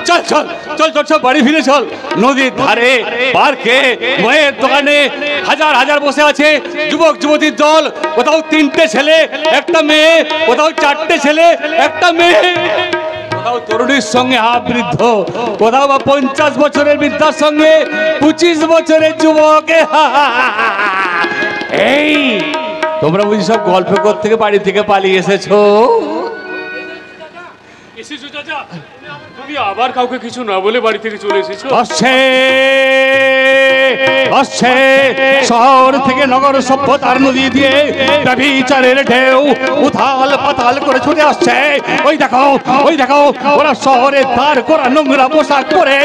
চল চল চল চল চল বাড়ি ফিরে চল। নদীর ধারে পার্কে বইয়ের দোকানে হাজার হাজার বসে আছে যুবক যুবতীর দল। কোথাও 3টে ছেলে একটা মেয়ে, কোথাও 4টে ছেলে একটা মেয়ে, কোথাও তরুণীর সঙ্গে বৃদ্ধ, কোথাও বা 50 বছরের বৃদ্ধার সঙ্গে 25 বছরের যুবক। এই তোমরা বুঝি সব গল্প করতে থেকে বাড়ি থেকে পালিয়ে এসেছো? তুমি আবার কাউকে কিছু না বলে বাড়ি থেকে চলে এসেছো? শহর থেকে নগর সভ্যতার নদী দিয়ে ব্যভিচারের ঢেউ উথাল পাতাল করে ছুটে আসছে। ওই দেখো ওই দেখো, ওরা শহরে দাঁড় করা নোংরা পোশাক পরে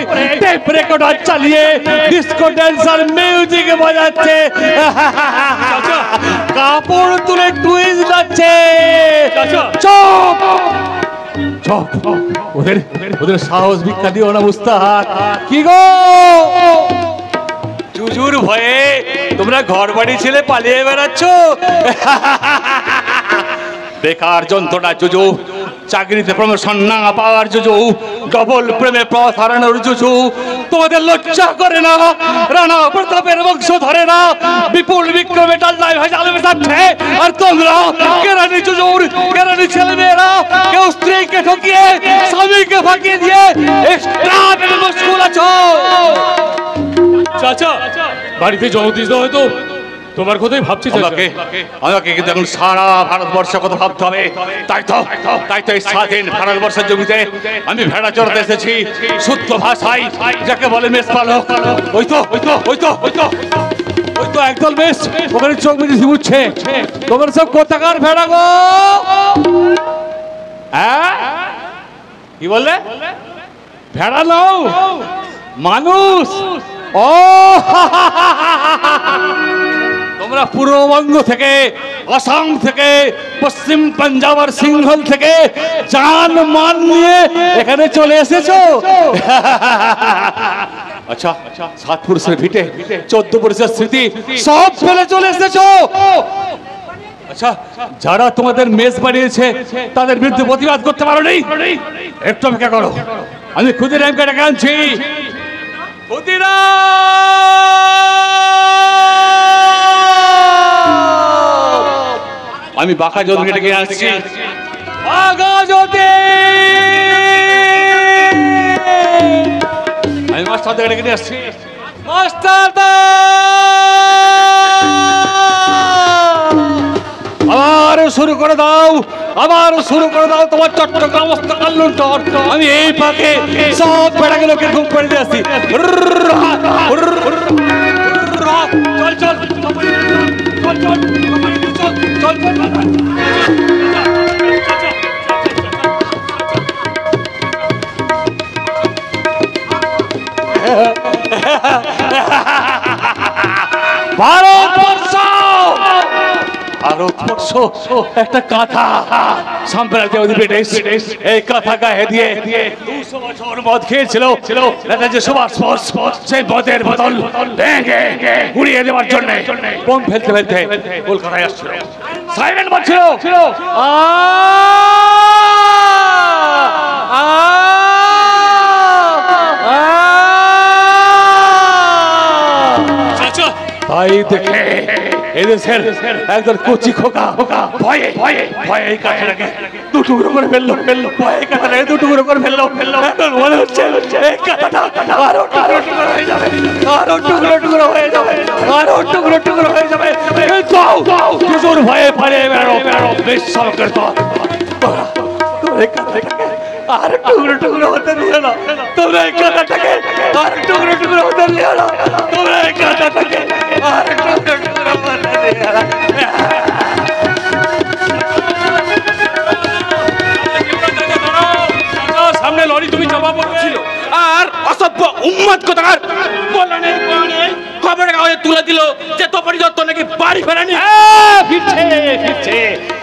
টেপ রেকর্ডার চালিয়ে ডিস্কো ড্যান্সার মিউজিক বাজাচ্ছে, কাপড় তুলে টুইস্ট যাচ্ছে। চুপ চুপ, ওদের ওদের সাহস ভিক্ষা দিও না মুস্তাক। কি গো জুজুর ভয়ে তোমরা ঘর বাড়ি ছেলে পালিয়ে বেড়াচ্ছ? বেকার যন্ত্রণা জুজু, চাকরিতে প্রমোশন না পাওয়ার জুজু, ডবল প্রেমে পথ হারানোর জুজু। তোমাদের লজ্জা করে না? রানা প্রতাপের বংশ ধরে না? বিপুল বিক্রমে ডাল্লায় ভেজাল মেশাচ্ছে, আর তোমরা কেরানি জুজুর কেরানি ছেলে মেয়েরা কেউ স্ত্রীকে ঠকিয়ে স্বামীকে ফাঁকিয়ে দিয়ে এক্সট্রা মশগুল আছো। চাচা বাড়িতে জগদীশ দা হয়তো তোমার কথাই ভাবছি। আমাকে কিন্তু এখন সারা ভারতবর্ষের কথা ভাবতে হবে। তাই তো এই স্বাধীন ভারতবর্ষের জমিতে আমি ভেড়া চড়াতে এসেছি শুদ্ধ ভাষায়, যাকে বলে মেষ পালক। ওই তো ওই তো ওই তো ওই তো ওই তো একদল মেষ ওখানে চোখ মেরে উঠছে। তোমার সব কোথাকার ভেড়া গো? হ্যাঁ কি বললে? ভেড়া নাও, মানুষ। ও তোমরা পূর্ববঙ্গ থেকে, আসাম থেকে, পশ্চিম পাঞ্জাব আর সিংহল থেকে জান মান নিয়ে এখানে চলে এসেছো। আচ্ছা 7 পুরুষের ভিটে 14 পুরুষের স্মৃতি সব ফেলে চলে এসেছো। আচ্ছা যারা তোমাদের মেষ বানিয়েছে তাদের বিরুদ্ধে প্রতিবাদ করতে পারো নি? একটু অপেক্ষা করো, আমি ক্ষুদিরামকে ডেকে আনছি। আমি বাঁকা জ্যোতি ডেকে আসছি। আমি মাস্টার থেকে ডেকে আসছি। মাস্টার আবার শুরু করে দাও, আবার শুরু করে দাও তোমার চট্টগ্রাম হত্যাকাণ্ড। আমি এই ফাঁকে সব বেড়াগুলোকে ঘুম করে দিয়ে আসছি। চল চল চল চল চল চল। ভারতবর্ষ ভারতবর্ষ একটা কাঁথা, সাম্রাজ্যবাদী ব্রিটিশ এই কাঁথা গায়ে দিয়ে 200 বছর মদ খেয়েছিল নেতাজি সুভাষ বোস। সেই মদের বোতল ভেঙে উড়িয়ে দেওয়ার জন্য বোম ফেলতে ফেলতে কলকাতায় আসছিল। সাইরেন বলছিল তাই দেখে এদেশের একজন কচি খোকা ভয়ে ভয়ে ভয়ে এই কাঁথাটাকে 2 টুকরো করে ফেললো। ভয়ে কাঁথাটাকে 2 টুকরো করে ফেললো। এখন মনে হচ্ছে এই কাঁথাটা আরো টুকরো হয়ে যাবে, আরো টুকরো হয়ে যাবে, আরো টুকরো হয়ে যাবে। জুজুর ভয়ে পালিয়ে বেড়ানো বেশ্যরকের দল। তোমরা এই কাঁথাটাকে আর টুকরো হতে দিও না। তোমরা এই কাঁথাটাকে আর টুকরো হতে দিও না। তোমরা এই কাঁথাটাকে আর টুকরো হতে দিও না। সামনে লরি তুমি জবাব ছিল আর অসভ্য উম্মাদ কোথাকার বললেন খবরের কাগজে তুলে দিল যে তোপারি দত্ত নাকি বাড়ি ফেরেনি।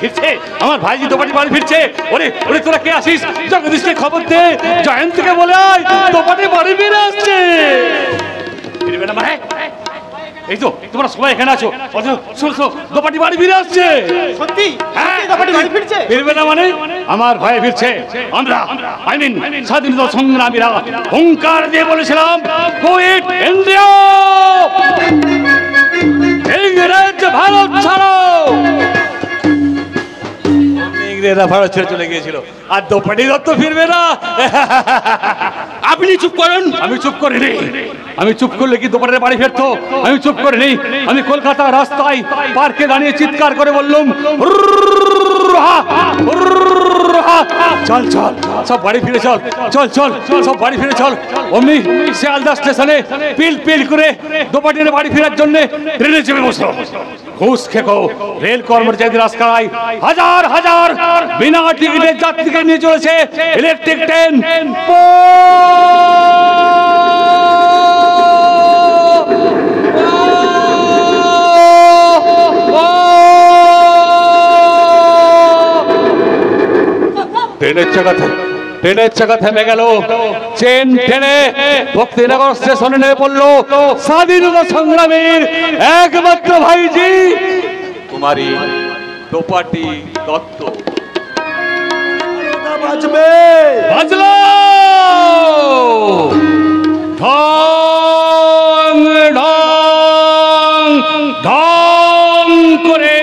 ফিরছে আমার ভাইজি তোপারি বাড়ি ফিরছে। ওরে ওরে তোরা কে আসিস? জগদীশকে খবর দে, জয়ন্তকে বলে আয় তোপারি বাড়ি ফিরে আসছে। ফিরবে না মানে এই তো তোমরা সবাই এখানে আছো। শুনছো দোপাটি বাড়ি ফিরে আসছে। সত্যি হ্যাঁ, দোপাটি বাড়ি ফিরছে? ফিরবে না মানে? আমার ভয়ে ফিরছে। আমরা স্বাধীনতা সংগ্রামীরা হুঙ্কার দিয়ে বলেছিলাম কুইট ইন্ডিয়া, ইংরেজ ভারত ছাড়ো। ইংরেজরা ভারত ছেড়ে চলে গিয়েছিল, আর দোপাটি দত্ত ফিরবে না। আপনি চুপ করুন। আমি চুপ করিনি। আমি চুপ করলে কি দোপাটির বাড়ি ফিরতো? আমি চুপ করিনি। আমি কলকাতার রাস্তায় পার্কে দাঁড়িয়ে চিৎকার করে বললাম, চল চল সব বাড়ি ফিরে চল, চল চল সব বাড়ি ফিরে চল। অমনি শিয়ালদা স্টেশনে পিল পিল করে দোপাটির বাড়ি ফেরার জন্য ট্রেনে চেপে বসলো। ঘুষ খেকো রেল কর্মচারীদের আজকাল হাজার হাজার বিনা টিকিটের যাত্রীকে নিয়ে চলেছে ইলেকট্রিক ট্রেন। ট্রেনের চাকা থেমে গেল। ট্রেন টেনে ভক্তিনগর স্টেশনে নেমে পড়লো স্বাধীনতা সংগ্রামীর একমাত্র ভাইজি কুমারী দোপাটি দত্ত। বাজলো ঢং ঢং ঢং করে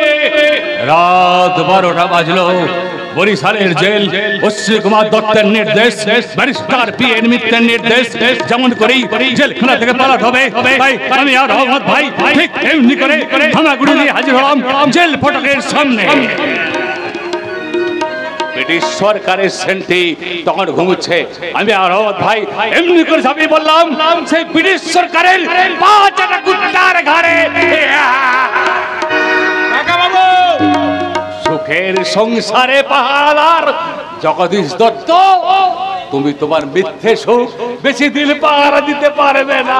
রাত 12টা বাজলো। বরিশালের জেল অশ্বিনী কুমার দত্তের নির্দেশ, ব্যারিস্টার পি.এন. মিত্রের নির্দেশ, যেমন করেই জেলখানা থেকে পালাতে হবে, তাই আমি আর রহমত ভাই ঠিক এমনি করে হামাগুড়ি নিয়ে হাজির হলাম জেল ফটকের সামনে। ব্রিটিশ সরকারের সেন্টি তখন ঘুমুচ্ছে। আমি আর রহমত ভাই এমনি করে ঝাঁপিয়ে বললাম সেই ব্রিটিশ সরকারের 5টা কুত্তার ঘাড়ে। সুখের সংসারে পাহারাদার জগদীশ দত্ত, তুমি তোমার মিথ্যে সুখ বেশি দিন পাহারা দিতে পারবে না।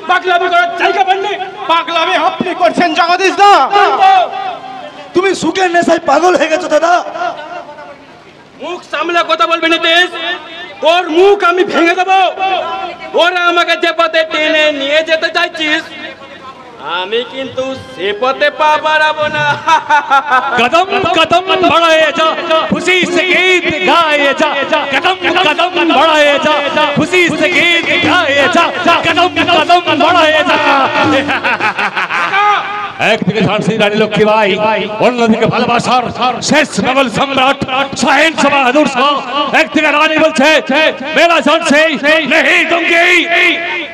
পাগলামি করার জায়গা পাননি। পাগলামি আপনি করছেন জগদীশ দা। তুমি সুখের নেশায় পাগল হয়ে গেছো দাদা। মুখ সামলে কথা বলবি না দেশ, তোর মুখ আমি ভেঙে দেবো। ওরা আমাকে যে পথে টেনে নিয়ে যেতে চাইছিস আমি কিন্তু সে পথে পা বাড়াবো না। कदम कदम बढ़ाए जा खुशी से गीत गाए जा, कदम कदम बढ़ाए जा खुशी से गीत गाए जा, कदम कदम बढ़ाए जा। একদিকে ঝাঁসি রানী লক্ষ্মীবাই, অন্যদিকে ভালোবাসার শেষ মোগল সম্রাট শাহেনশাহ বাহাদুর শাহ। একদিকে রানী বলছে মেরা ঝাঁসি नहीं दूंगी,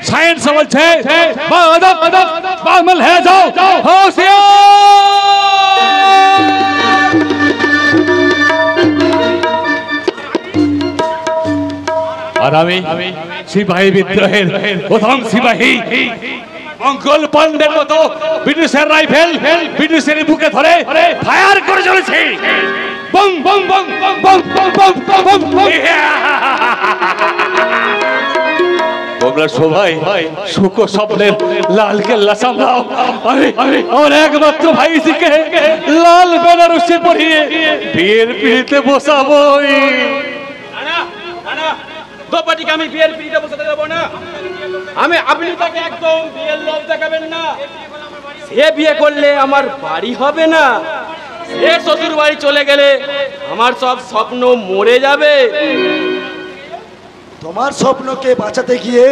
শাহেনশাহ বলছে বাদব বামল है जाओ होशियार। আর আমি সিপাহী বিদ্রোহের প্রথম সিপাহী মঙ্গল পান্ডের মতো ব্রিটিশের রাইফেল ব্রিটিশের বুকে ধরে ফায়ার করে চলেছে। বম বম বম বম বম বম বম বম। তোমরা সবাই সুখ স্বপ্নের লাল কেল্লা সামলাও। আমি আমার একমাত্র ভাইজিকে লাল বেনারসি পরিয়ে বিয়ের পিড়িতে বসাবই। দোপাটিকে আমি বিয়ের পিড়িতে বসাতে দেবো না। আপনি তাকে একদম বিয়ের লোভ দেখাবেন না। সে বিয়ে করলে আমার বাড়ি হবে না, সে শ্বশুর বাড়ি চলে গেলে আমার সব স্বপ্ন মরে যাবে। তোমার স্বপ্নকে বাঁচাতে গিয়ে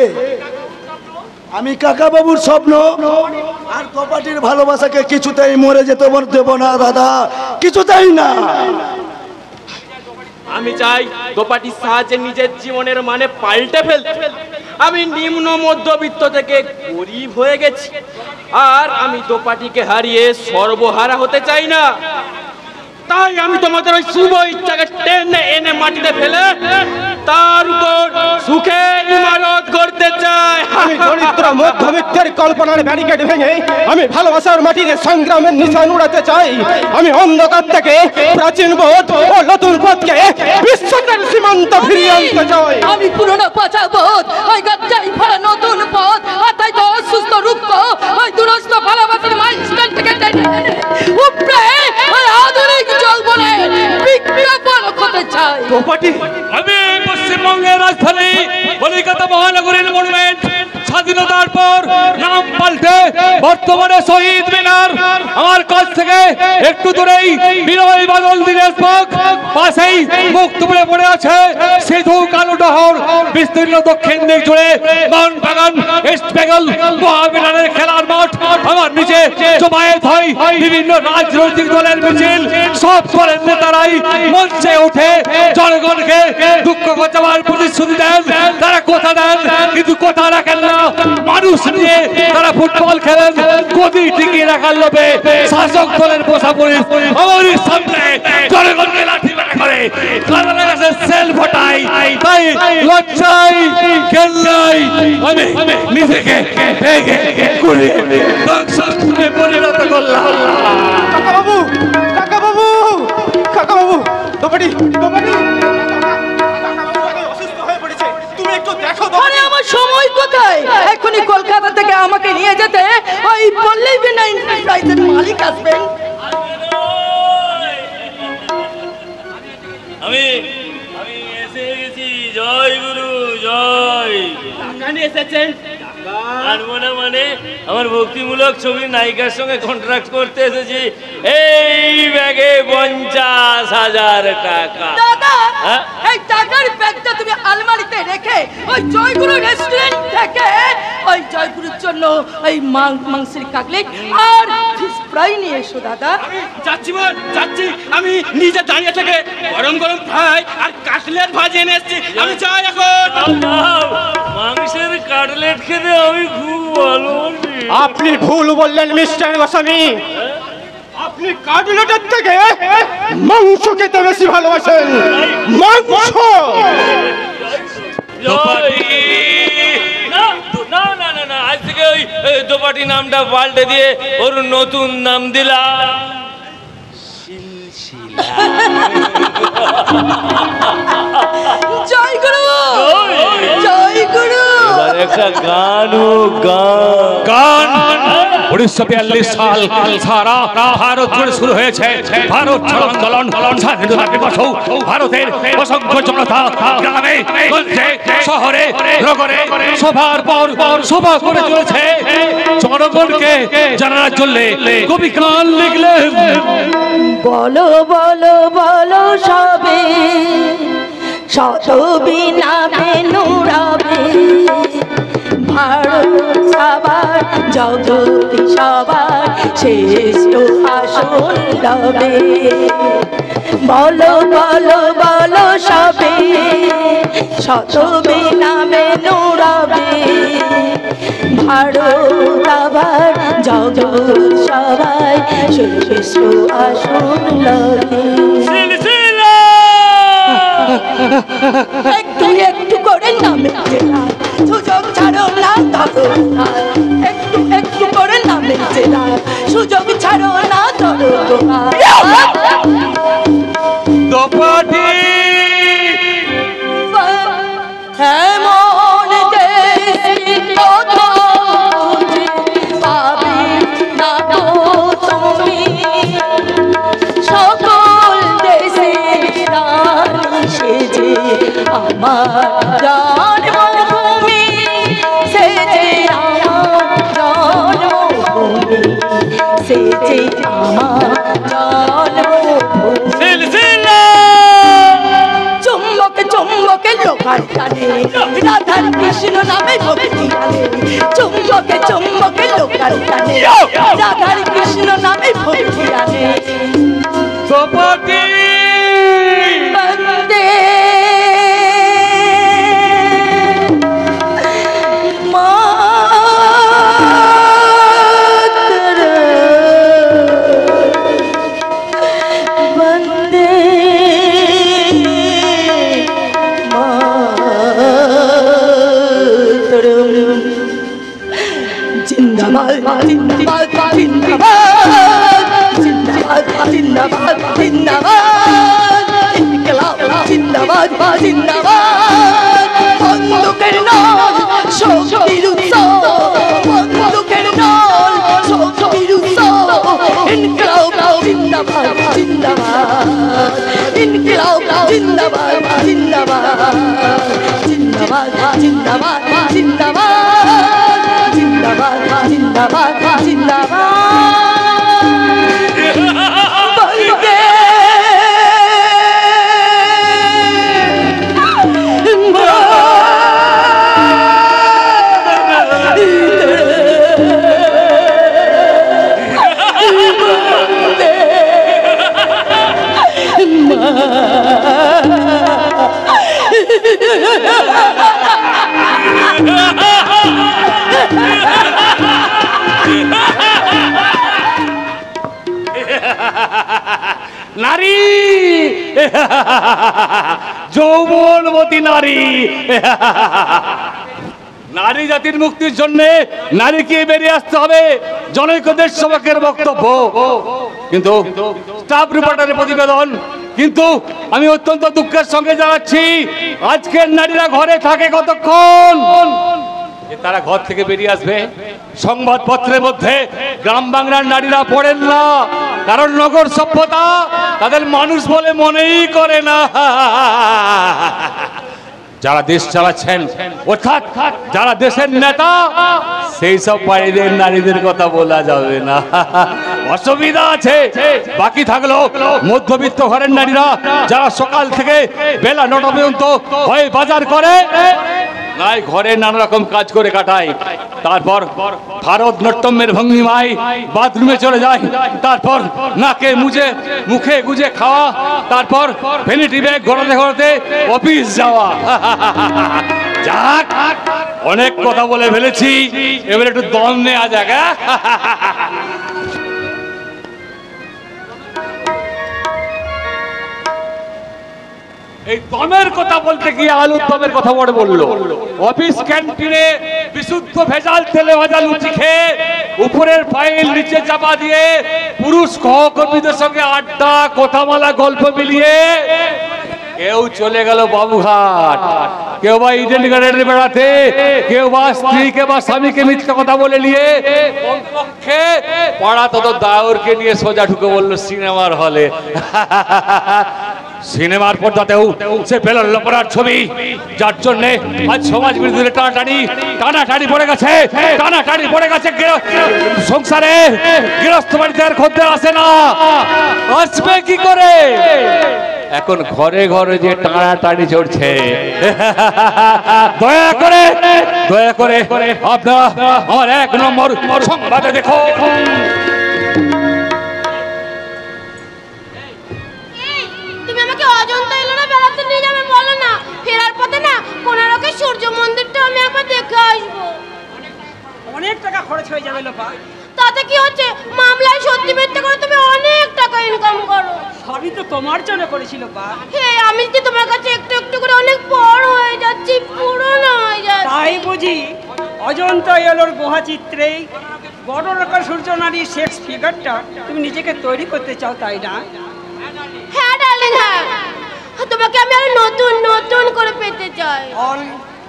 আমি কাকা বাবুর স্বপ্ন আর দোপাটির ভালোবাসাকে কিছুতেই মরে যেতে দেব না দাদা, কিছুতেই না। আমি চাই দোপাটির সাহায্যে নিজের জীবনের মানে পাল্টে ফেলতে। আমি নিম্ন মধ্যবিত্ত থেকে গরিব হয়ে গেছি, আর আমি দোপাটিকে হারিয়ে সর্বহারা হতে চাই না। তাই আমি তোমাদের ওই শুভ ইচ্ছাকে টেনে এনে মাটিতে ফেলে তার উপর সুখের ইমারত করতে চাই। আমি দরিদ্র মধ্যবিত্তের কল্পনার ব্যারিকেড ভেঙে আমি ভালোবাসার মাটিতে সংগ্রামের নিশান উড়াতে চাই। আমি অন্ধকার থেকে প্রাচীন বোধ ও নতুন পথকে বিশ্বকার সীমান্ত ফিরিয়ে আনতে চাই। আমি পুরনো পচা বোধ ওই গাছাই ভরা নতুন পথ, আর তাই তো অসুস্থ রূপ ওই দুরস্ত ভালোবাসার মাইলস্টোন থেকে টেনে উপরে আর আধুনিক জল বলে বিজ্ঞাপন করতে চাই। দোপাটি আমি পশ্চিমবঙ্গের রাজধানী কলকাতা মহানগরীর মনুমেন্ট স্বাধীনতার পর নাম বর্তমানে শহীদ মিনার, আমার কাছ থেকে একটু দূরেই বিনয় বাদল দিনের পাশেই মুক্তপুরে পড়ে আছে সিধু কালো ডহর। বিস্তীর্ণ দক্ষিণ দিক জুড়ে বাগান ইস্ট বেঙ্গল মহাবিনারের খেলার মাঠ। আমার নিচে জমায়েত হয় বিভিন্ন রাজনৈতিক দলের মিছিল। সব দলের নেতারাই মঞ্চে উঠে জনগণকে দুঃখ ঘটাবার প্রতিশ্রুতি দেন। তারা কথা দেন কিন্তু কথা রাখেন না। মানুষ নিয়ে তারা ফুটবল খেলেন গদি টিকিয়ে রাখার লোভে। শাসক দলের পোষা পুলিশ আমার সামনে জনগণকে লাঠি মারা করে, তাদের কাছে সেল ফোটাই। তাই লজ্জায় কেল্লাই আমি নিজেকে পরিণত করলাম। কাকাবাবু, কাকাবাবু, কাকাবাবু, দোপাটি, দোপাটি, অসুস্থ হয়ে পড়েছে, তুমি একটু দেখো। আরে আমার সময় কোথায়? এখনই কলকাতা থেকে আমাকে নিয়ে যেতে ওই বললেই বিনা এন্টারপ্রাইজের মালিক আসবেন। আমি এসে গেছি। জয় গুরু জয়। এসেছেন আনবো না মানে আমার ভক্তিমূলক ছবির নায়িকার সঙ্গে কন্ট্রাক্ট করতে এসেছি। এই ব্যাগে 50,000 টাকা। দাদা, হ্যাঁ? এই টাকার ব্যাগটা তুমি আলমারিতে রেখে ওই জয়গুরু রেস্টুরেন্ট থেকে ওই জয়গুরুর জন্য ওই মাংসের কাটলেট আর ফিশ ফ্রাই নিয়ে এসো দাদা। যাচ্ছি মা, যাচ্ছি। আমি নিজে দাঁড়িয়ে থেকে গরম গরম ফ্রাই আর কাটলেট ভাজি এনে এসেছি। আমি চাই এখন। মাংসের কাটলেট খেতে আমি খুব ভালোবাসি। আপনি ভুল বললেন মিস্টার গোস্বামী। আপনি কাটলেটের থেকে মাংস খেতে বেশি ভালোবাসেন। মাংস। না না না না, আজ থেকে ওই দোপাটি নামটা পাল্টে দিয়ে ওর নতুন নাম দিলাম জয়গুরু, জয়গুরু। একটা গান গান 1942 সাল সারা ভারত জুড়ে শুরু হয়েছে ভারত ছাড়ো আন্দোলন। স্বাধীনতা দিবস ভারতের অসংখ্য জনতা গ্রামে গঞ্জে শহরে নগরে সভার পর সভা করে চলেছে। জনগণকে জানার জন্য কবি গান লিখলেন। বলো বলো বলো সবে শত বিনা বেনুরাবে ভারত সবার জগৎ সবার শ্রেষ্ঠ আসন রবে। বলো বলো বলো সবে শত বিনা বেনুরাবে ভারত আবার জগৎ সবাই শ্রেষ্ঠ আসন রবে। একটু একটু করে নামে জেলা সুযোগ ছাড়ো না ধরো না। একটু একটু করে নামে জেলা সুযোগ ছাড়ো না ধরো না। দোপাটি এমন দেশ কত পাবে না তো তুমি সকল দেশে রানী সেজে আমার জন্মভূমি সেজে আমার জন্মভূমি সেজে আমার জন্মভূমি। চুম্বকে চুম্বকে লোকাল টানে রাধার কৃষ্ণ নামে ভক্তি আনে। চুম্বকে চুম্বকে লোকাল টানে রাধার কৃষ্ণ নামে ভক্তি আনে। দোপাটি বন্দে মাতরম, বন্দে মাতরম। জিন্দাবাদ জিন্দাবাদ জিন্দাবাদ জিন্দাবাদ জিন্দাবাদ জিন্দাবাদ ইনকিলাব জিন্দাবাদ জিন্দাবাদ। বন্দুকের নল শক্তির উৎসব, বন্দুকের নল শক্তির উৎসব। ইনকিলাব জিন্দাবাদ জিন্দাবাদ ইনকিলাব জিন্দাবাদ জিন্দাবাদ জিন্দাবাদ জিন্দাবাদ জিন্দাবাদ জিন্দাবাদ জিন্দাবাদ। জিন্দাবাদ জিন্দাবাদ বন্দে নারী যৌবনবতী নারী নারী জাতির মুক্তির জন্য নারীকে বেরিয়ে আসতে হবে, জনৈক দেশ সেবকের বক্তব্য। কিন্তু স্টাফ রিপোর্টারের প্রতিবেদন, কিন্তু আমি অত্যন্ত দুঃখের সঙ্গে জানাচ্ছি আজকের নারীরা ঘরে থাকে কতক্ষণ? তারা ঘর থেকে বেরিয়ে আসবে সংবাদপত্রের মধ্যে গ্রাম বাংলার নারীরা পড়েন না, কারণ নগর সভ্যতা তাদের মানুষ বলে মনেই করে না। যারা দেশ চালাচ্ছেন অর্থাৎ যারা দেশের নেতা, সেই সব বাইরের নারীদের কথা বলা যাবে না, অসুবিধা আছে। বাকি থাকলো মধ্যবিত্ত ঘরের নারীরা, যারা সকাল থেকে বেলা 9টা পর্যন্ত হয় বাজার করে, নাই ঘরে নানা রকম কাজ করে কাটায়, তারপর ভারতনাট্যমের ভঙ্গিমায় বাথরুমে চলে যায়, তারপর নাকে মুখে গুজে খাওয়া, তারপর ভ্যানিটি ব্যাগ ঘোরাতে ঘোরাতে অফিস যাওয়া। যাক, অনেক কথা বলে ফেলেছি, এবার একটু দম নেওয়া যাক। এই দমের কথা বলতে গিয়ে আলুর দমের কথা বললো। অফিস ক্যান্টিনে বিশুদ্ধ ভেজাল তেলে ভাজা লুচি খেয়ে উপরের ফাইল নিচে চাপা দিয়ে পুরুষ সহকর্মীদের সঙ্গে আড্ডা কথামালা গল্প মিলিয়ে কেউ চলে গেল বাবুঘাট, কেউ বা ইডেন গার্ডেনে বেড়াতে, কেউ বা স্ত্রীকে বা স্বামীকে মিথ্যা কথা বলে নিয়ে কমপক্ষে পাড়া তত দাওরকে নিয়ে সোজা ঢুকে বললো সিনেমার হলে। সিনেমার পর্দাতেও সে পেল লোপরার ছবি, যার জন্য আজ সমাজ বিরোধীদের টানাটানি পড়ে গেছে সংসারে। গৃহস্থ বাড়িতে আর খদ্দের আসে না, আসবে কি করে? এখন ঘরে ঘরে যে টানাটানি চড়ছে, দয়া করে আপনারা আমার 1 নম্বর সংবাদে দেখো। অজন্তা এলো না বেড়াতে নিয়ে যাবে বলো না, ফেরার পথে না কোনারকে সূর্য মন্দিরটা আমি একবার দেখে আসবো। অনেক টাকা খরচ হয়ে যাবে লোপা। তাতে কি হচ্ছে, মামলায় সত্যি মিথ্যে করে তুমি অনেক টাকা ইনকাম করো। সবই তো তোমার জন্য করেছিল বা। হ্যাঁ, আমি যে তোমার কাছে একটু একটু করে অনেক বড় হয়ে যাচ্ছি, পুরনো হয়ে যাচ্ছি। তাই বুঝি অজন্তা এলোর গুহা চিত্রে বড় রকম সূর্য নারী সেক্স ফিগারটা তুমি নিজেকে তৈরি করতে চাও, তাই না? হ্যাঁ ডার্লিং, হ্যাঁ, তোমাকে আমি আরো নতুন নতুন করে পেতে চাই। অল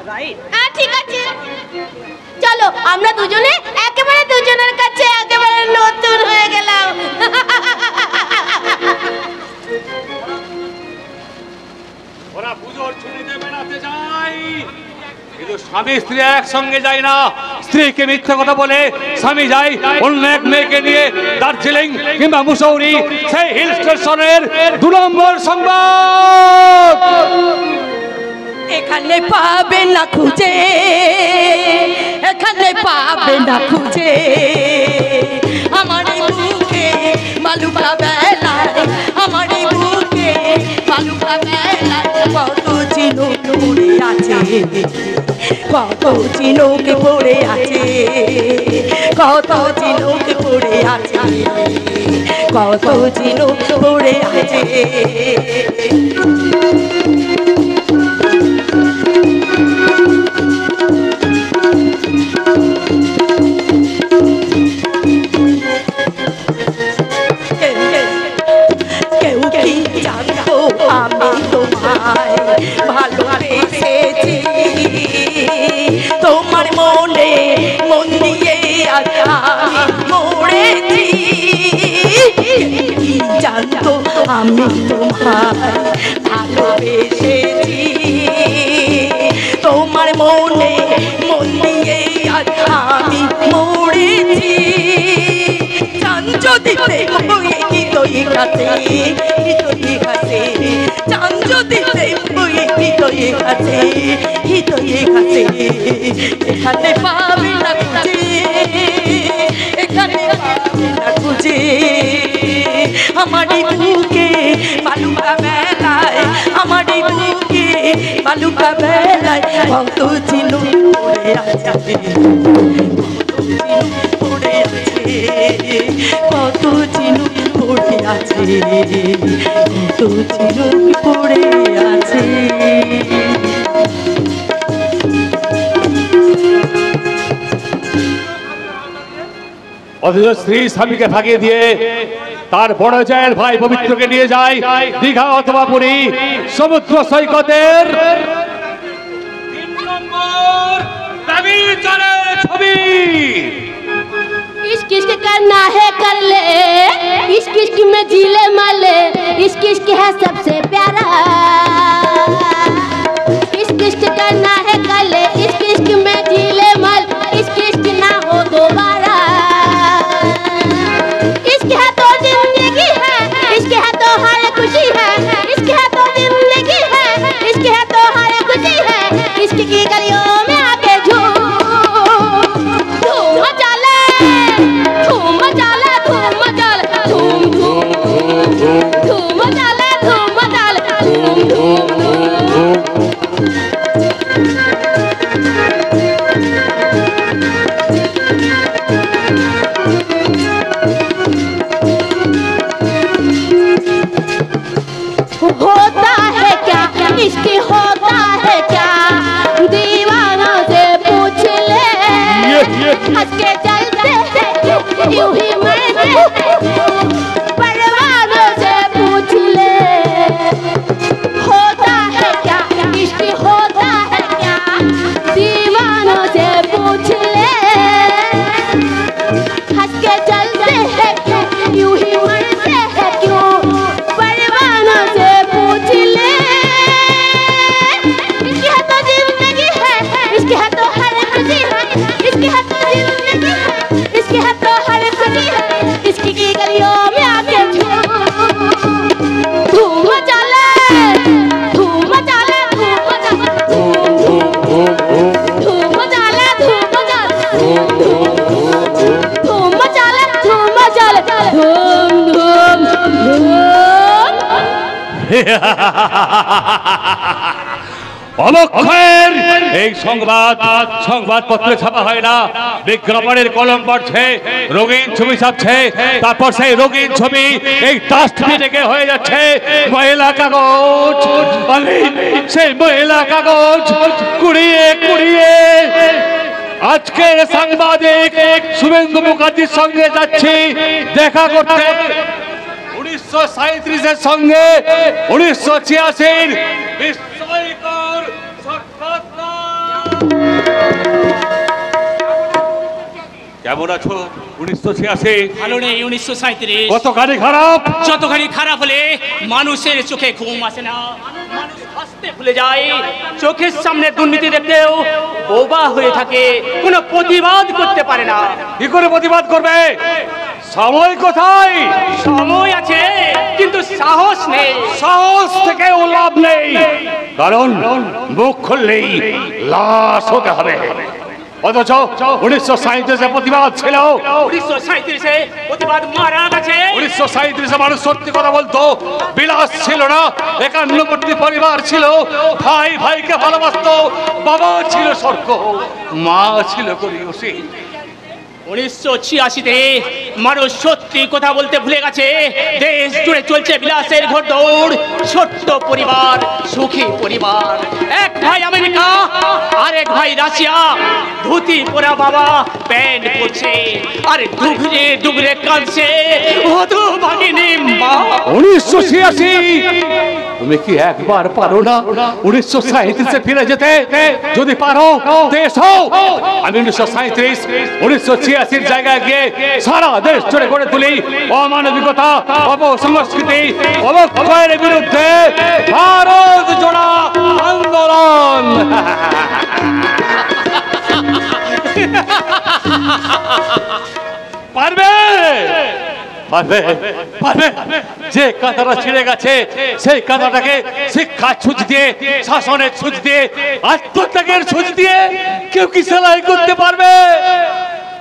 রাইট, হ্যাঁ ঠিক আছে, চলো আমরা দুজনে একেবারে দুজনের কাছে একেবারে নতুন হয়ে গেলাম। ওরা পুজোর ছুটিতে বেড়াতে যায়, কিন্তু স্বামী স্ত্রী একসঙ্গে যায় না। স্ত্রীকে মিথ্যা কথা বলে স্বামী যায় অন্য এক মেয়েকে নিয়ে দার্জিলিং কিংবা মুসৌরি, সেই হিল স্টেশনের 2 নম্বর সংবাদ। এখানে পাবে না খুঁজে, এখানে পাবে না খুঁজে, আমার বুকে বালুকা বেলায়, আমার বুকে বালুকা বেলায় কত চিনুক পড়ে আছে, কত চিনুক পড়ে আছে, কত চিনুক পড়ে আছে, কত চিনুক পড়ে আছে। কেউ কি জানতো আমি তোমায় ভালোবেসেছি, তোমার মনে মন দিয়ে আমি মরেছি। জানতো আমি তোমায় ভালোবেসেছি, তোমার মনে মন দিয়ে আমি মরেছি। কাছে হৃদয়ে কাছে চান যদি দেখবই হৃদয়ে কাছে হৃদয়ে কাছে এখানে পাবে না খুঁজে এখানে পাবে না খুঁজে আমারই বুকে বালুকা বেলায় আমারই বুকে বালুকা বেলায় কত ঝিনুক পড়ে আছে কত ঝিনুক পড়ে আছে কত ঝিনুক পড়ে আছে অথচ স্ত্রী স্বামীকে ভাগিয়ে দিয়ে তার বড় জায়ের ভাই পবিত্রকে নিয়ে যায় দীঘা অথবা পুরী সমুদ্র সৈকতের 3 নম্বর ছবি। इश्क इश्क करना है कर ले इश्क इश्क में जी ले माले इश्क इश्क है सबसे प्यारा इश्क इश्क करना है कर ले इश्क इश्क में जी ले माल इश्क इश्क ना हो दोबारा इश्क है तो जिंदगी है इश्क है तो हर खुशी है इश्क है तो जिंदगी है इश्क है तो हर खुशी है इश्क की गलियों में आके झूम मचा ले धूम मचा ले धूम मचा ले धूम धूम धूम मचा ले धूम मचा ले धूम धूम होता है क्या इश्क होता है क्या दीवानों से पूछ ले हंस के चलते यूं ही मरते परवानों से पूछ ले होता है क्या इश्क होता है क्या दीवानों से पूछ ले हंस के चलते हैं यूं ही मरते हैं क्यों परवानों से पूछ ले इसकी है तो जिंदगी है इसकी है तो हर खुशी है इसकी है तो जिंदगी है इसकी है तो हर खुशी है इसकी की गलियों में आके धूम मचा ले धूम मचा ले धूम मचा धूम मचा ले धूम मचा धूम मचा ले धूम मचा ले धूम धूम धूम অবক্ষয়ের এই সংবাদপত্রে ছাপা হয় না বিজ্ঞাপনের কলম পড়ছে রঙিন ছবি ছাপছে তারপর সেই রঙিন ছবি এই ডাস্টবিনে হয়ে যাচ্ছে ময়লা কাগজ সেই ময়লা কাগজ কুড়িয়ে কুড়িয়ে আজকের সাংবাদিক শুভেন্দু মুখার্জির সঙ্গে যাচ্ছি দেখা করতে 1937-এর সঙ্গে 1986-র বিস্ময়কর সাক্ষাৎকার। কেমন আছো 1986? ভালো নেই 1937। কতখানি খারাপ? যতখানি খারাপ হলে মানুষের চোখে ঘুম আসে না, মানুষ হাসতে ভুলে যায়, চোখের সামনে দুর্নীতি দেখতেও বোবা হয়ে থাকে, কোনো প্রতিবাদ করতে পারে না। কি করে প্রতিবাদ করবে? সময় কোথায়? সময় আছে কিন্তু সাহস নেই। সাহস থেকে লাভ নেই, কারণ মুখ খুললেই লাশ হতে হবে। অথচ 1937-এ প্রতিবাদ ছিল, 1937-এ প্রতিবাদ মারা গেছে। 1937-এ মানুষ সত্যি কথা বলতো, বিলাস ছিল না, একান্নবর্তী পরিবার ছিল, ভাই ভাইকে ভালোবাসতো, বাবা ছিল স্বর্গ, মা ছিল গরিয়সী। 1986-তে মানুষ সত্যি কথা বলতে ভুলে গেছে। দেশ জুড়ে চলছে বিলাসের ঘোড়দৌড়। ছোট্ট পরিবার, সুখী পরিবার, এক ভাই আমেরিকা, আরেক ভাই রাশিয়া, ধুতি পরা বাবা প্যান্ট পরছে আর ডুগরে ডুগরে কাঁদছে হতভাগিনী মা। 1986 তুমি কি একবার পারো না 1937-এ ফিরে যেতে? যদি পারো দেশ হও। আমি 1937 1986-র জায়গায় গিয়ে সারা দেশ জুড়ে গড়ে তুলি অমানবিকতা, অপসংস্কৃতি, অবক্ষয়ের বিরুদ্ধে ভারত জোড়া আন্দোলন। পারবে পারবে পারবে যে কাঁথাটা ছিঁড়ে গেছে সেই কাঁথাটাকে শিক্ষার ছুঁচ দিয়ে, শাসনের ছুঁচ দিয়ে, আত্মত্যাগের ছুঁচ দিয়ে কেউ কি সেলাই করতে পারবে?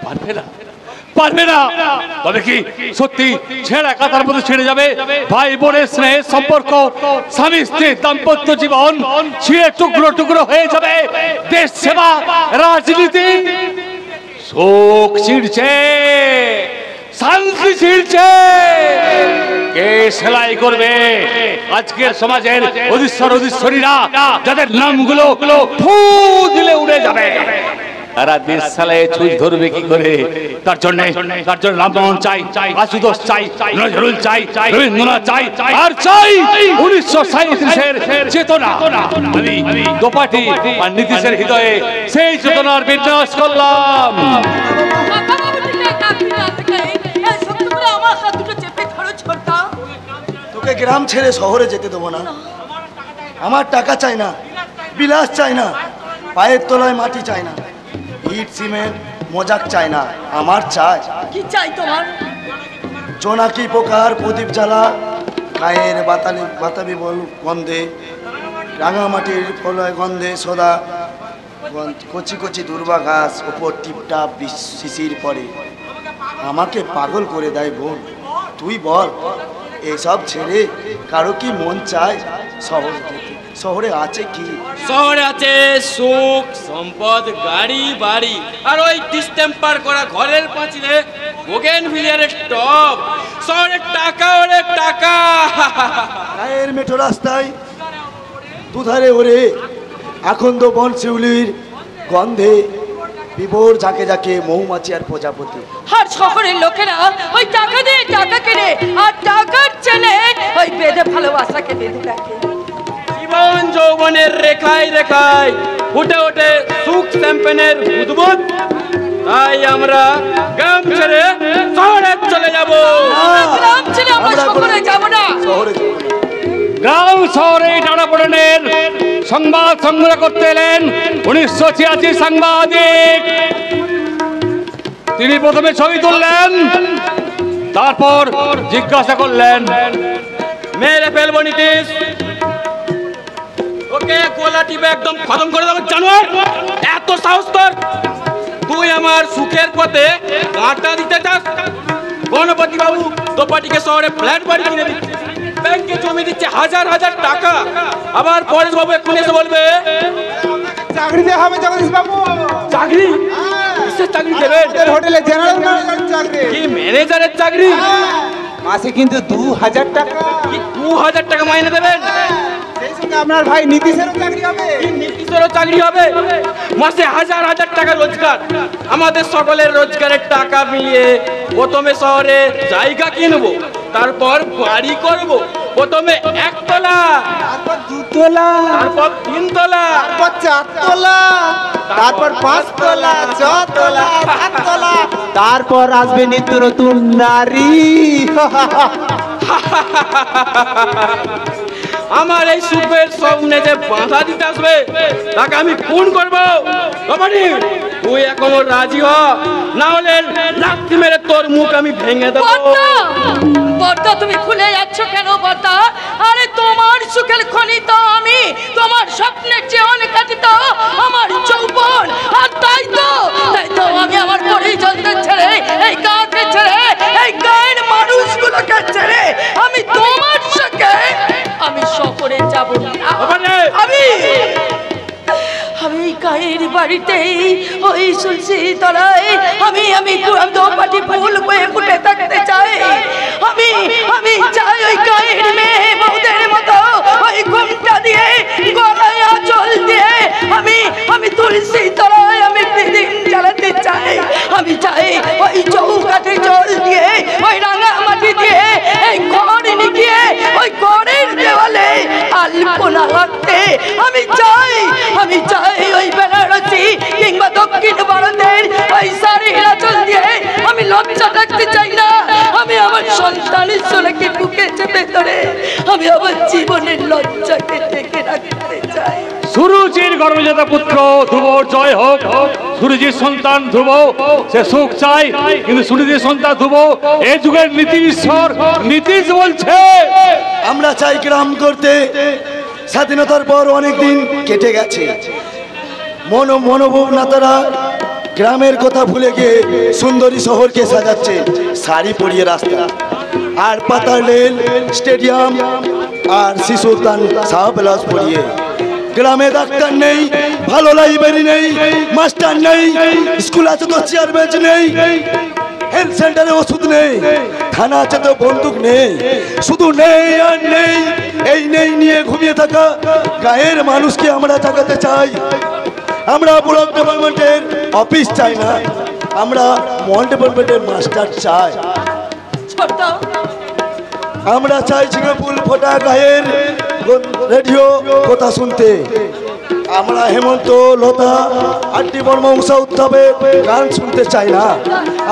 পারবে না, পারবে না। তবে কি সত্যি ছেঁড়া কাঁথার মধ্যে ছিঁড়ে যাবে ভাই বোনের স্নেহের সম্পর্ক, স্বামী স্ত্রীর দাম্পত্য জীবন ছিঁড়ে টুকরো টুকরো হয়ে যাবে দেশ সেবা, রাজনীতি? শোক ছিঁড়ছে, শান্তি ছিঁড়ছে, কে সেলাই করবে? আজকের সমাজের অধীশ্বর অধীশ্বরীরা যাদের নামগুলো ফু দিলে উড়ে যাবে, তারা দেশ সালে ছুঁচ ধরবে কি করে? তার জন্য রামমোহন চাই, আশুতোষ চাই, নজরুল চাই, রবীন্দ্রনাথ চাই, আর চাই 1937-এর চেতনা। আমি দোপাটি আর নীতিশের হৃদয়ে সেই চেতনার বিন্যাস করলাম। তোকে গ্রাম ছেড়ে শহরে যেতে দেবো না। আমার টাকা চাই না, বিলাস চাই না, পায়ের তলায় মাটি চাই না, ইট সিমেন্ট মজাক চাই না। আমার চাই, কি চাই তোমার? জোনাকি পোকার প্রদীপ জ্বালা, গায়ের বাতাবি গন্ধে, রাঙামাটির ফলয় গন্ধে সদা, কচি কচি দুর্বা ঘাস ওপর টিপটাপ শিশির পড়ে, আমাকে পাগল করে দেয় বোন। তুই বল, এসব ছেড়ে কারো কি মন চায় শহর যেতে? শহরে আছে কি? শহরে আছে সুখ, সম্পদ, গাড়ি বাড়ি, আর ওই ডিস্টেম্পার করা ঘরের পাঁচিলে বোগেনভিলিয়ারের টপ। শহরে টাকা, অনেক টাকা। গায়ের মেঠো রাস্তায় দুধারে ওরে আখন্দ বনশিউলির গন্ধে বিভোর ঝাঁকে ঝাঁকে মৌমাছি আর প্রজাপতি। আর শহরের লোকেরা ওই টাকা দিয়ে টাকা কেনে, আর টাকার চেনে ওই বেঁধে ভালোবাসাকে বেঁধে রাখে। জীবন যৌবনের রেখায় রেখায় ফুটে ওঠে সুখ শ্যাম্পেনের বুদবুদ। তাই আমরা গ্রাম ছেড়ে শহরে চলে যাব। গ্রাম ছেড়ে আমরা শহরে যাব না। গ্রাম শহরে টানাপোড়েনের সংবাদ সংগ্রহ করতে এলেন 1986 সাংবাদিক। তিনি প্রথমে ছবি তুললেন, তারপর জিজ্ঞাসা করলেন, মেরে ফেলবো নীতিশ, ওকে গোলা টিপে একদম খতম করে দেবো জানোয়ার। এত সাহস তোর? তুই আমার সুখের পথে কাঁটা দিতে চাস? গণপতি বাবু দোপাটিকে শহরে ফ্ল্যাট বাড়ি কিনে দিচ্ছে, ব্যাংকে জমি দিচ্ছে হাজার হাজার টাকা। আবার পরেশ বাবু এখন এসে বলবে চাকরি দেওয়া হবে জগদীশ বাবু। চাকরি? কিসের চাকরি দেবেন? হোটেলে জেনারেল ম্যানেজারের চাকরি। কি ম্যানেজারের চাকরি? মাসে কিন্তু 2000 টাকা। কি 2000 টাকা মাইনে দেবেন? সেই সঙ্গে আপনার ভাই নীতিশেরও চাকরি হবে। নীতিশেরও চাকরি হবে? মাসে হাজার হাজার টাকা রোজগার। আমাদের সকলের রোজগারের টাকা মিলিয়ে প্রথমে শহরে জায়গা কিনবো, তারপর বাড়ি করব। প্রথমে 1 তলা, তারপর 2 তলা, তারপর 3 তলা, তারপর 4 তলা, তারপর 5 তলা, 6 তলা, 7 তলা, তারপর আসবে নিত্য নতুন নারী। আমার এই সুখের স্বপ্নে যে বাধা দিতে আসবে তাকে আমি খুন করবো। তুই এখনো রাজি হ, না হলে লাথি মেরে তোর মুখ আমি ভেঙে দেবো। বর্দা, তুমি খুলে যাচ্ছ কেন বর্দা? আরে তোমার সুখের খনি তো আমি, তোমার স্বপ্নের যে অনেক কাটিত আমার যৌবন। আর তাই তো আমি আমার পরিজনদের ছেড়ে, এই গাঁকে ছেড়ে, এই গায়ের মানুষগুলোকে ছেড়ে আমি তোমার সঙ্গে আমি শহরে যাব না। আমি গায়ের বাড়িতেই ওই তুলসী তলায় আমি দোপাটি ফুল হয়ে ফুটে থাকতে চাই। আমি চাই ওই গায়ের মেয়ে বউদের মতো ওই ঘুমটা দিয়ে গলায় আঁচল দিয়ে আমি তুলসী তলায় আমি দিন জ্বালাতে চাই। আমি চাই ওই চৌকাঠে জল দিয়ে, ওই রাঙা মাটি দিয়ে এই ঘর নিয়ে ওই ঘরের দেওয়ালে আলপনা রাখতে আমি চাই ওই বেনারসি কিংবা দক্ষিণ ভারতের ওই শাড়ির আঁচল দিয়ে আমি লজ্জা রাখতে চাই না। আমি আমার সন্তানের ছোলাকে বুকে চেপে ধরে আমি আমার জীবনের লজ্জাকে ঢেকে রাখতে চাই। সুরুচি সুরুচির গর্ভজাত পুত্র ধ্রুবর জয় হোক। সুরুচির সন্তান ধ্রুব সে সুখ চাই, কিন্তু সুরুচির সন্তান ধ্রুব এই যুগের নীতি ঈশ্বর নীতিশ বলছে আমরা চাই গ্রাম করতে। স্বাধীনতার পর অনেকদিন কেটে গেছে, মনোভব নেতারা গ্রামের কথা ভুলে গিয়ে সুন্দরী শহরকে সাজাচ্ছে শাড়ি পরিয়ে রাস্তা আর পাতাল রেল স্টেডিয়াম আর শিশুদান শাহ প্লাস পরিয়ে। গ্রামে ডাক্তার নেই, ভালো লাইব্রেরি নেই, মাস্টার নেই, স্কুল আছে তো চেয়ার বেঞ্চ নেই, হেলথ সেন্টারে ওষুধ নেই, থানা আছে তো বন্দুক নেই, শুধু নেই আর নেই। এই নেই নিয়ে ঘুমিয়ে থাকা গায়ের মানুষকে আমরা জাগাতে চাই। আমরা ব্লক ডেভেলপমেন্টের অফিস চাই না, আমরা মল ডেভেলপমেন্টের মাস্টার চাই। আমরা চাইছি ফুল ফোটা গায়ের রেডিও কথা শুনতে। আমরা হেমন্ত লতা আড্ডি বর্মা উষা উত্তবে গান শুনতে চাই না,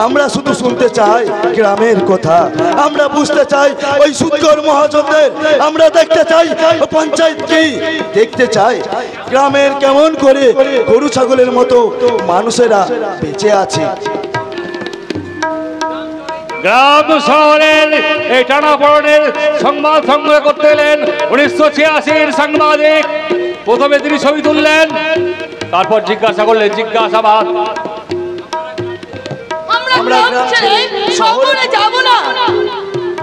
আমরা শুধু শুনতে চাই গ্রামের কথা। আমরা বুঝতে চাই ওই সুৎকর মহাজনদের, আমরা দেখতে চাই পঞ্চায়েত কি দেখতে চাই গ্রামের কেমন করে গরু ছাগলের মতো মানুষেরা বেঁচে আছে। গ্রাম শহরের এই টানাপড়নের সংবাদ সংগ্রহ করতে এলেন 1986 সাংবাদিক। প্রথমে তিনি ছবি তুললেন, তারপর জিজ্ঞাসা করলেন জিজ্ঞাসাবাদ। আমরা গ্রাম ছেড়ে শহরে যাব না।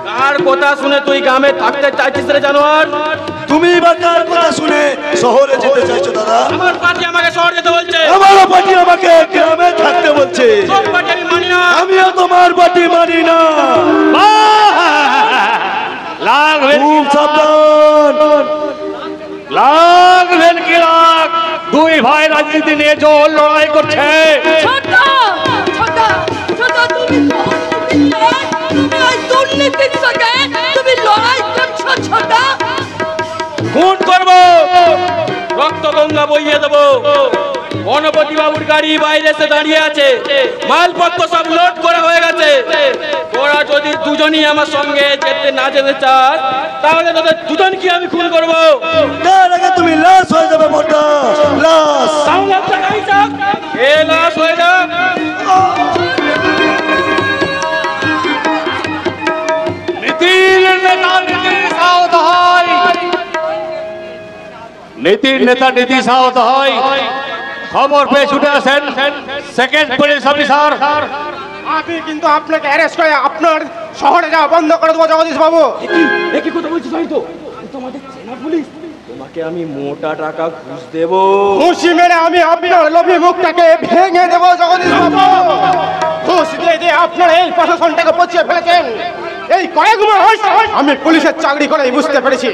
কার কথা শুনে তুই গ্রামে থাকতে চাইছিস রে জানোয়ার? তুমি বা কার কথা শুনে শহরে যেতে চাইছো দাদা? আমার পার্টি আমাকে শহরে যেতে বলছে। আমার পার্টি আমাকে গ্রামে থাকতে বলছে। তোর পার্টি আমি মানি না। আমিও তোমার পার্টি মানি না। খুব সাবধান, লাগবেন কি লাগ। দুই ভাই রাজনীতি নিয়ে জোর লড়াই করছে। ছোটা ছোটা ছোটা তুমি ওই দুর্নীতির সঙ্গে তুমি লড়াই করছো ছোটা। খুন করবো, রক্ত গঙ্গা বইয়ে দেবো। গণপতি বাবুর গাড়ি বাইরে এসে দাঁড়িয়ে আছে, মালপত্র সব লোড করা হয়ে গেছে। তোরা যদি দুজনই আমার সঙ্গে যেতে না যেতে চাস, তাহলে তোদের দুজনকে আমি খুন করবো। তার আগে তুমি লাশ হয়ে যাবে মোটা লাশ। এ লাশ হয়ে যা। নীতির নেতা নীতিশ আহত হয়। খবর পেয়ে ছুটে আসেন সেকেন্ড পুলিশ অফিসার। আমি কিন্তু আপনাকে অ্যারেস্ট করে আপনার শহরে যাওয়া বন্ধ করে দেবো জগদীশ বাবু। একই কথা বলছিস হয়তো, তোমাদের চেনা পুলিশ, তোমাকে আমি মোটা টাকা ঘুষ দেবো। খুশি মেরে আমি আপনার লোভী মুখটাকে ভেঙে দেবো জগদীশ বাবু। ঘুষ দিয়ে দিয়ে আপনার এই প্রশাসনটাকে পচিয়ে ফেলেছেন। এই কয়েক মাস আমি পুলিশের চাকরি করেই বুঝতে পেরেছি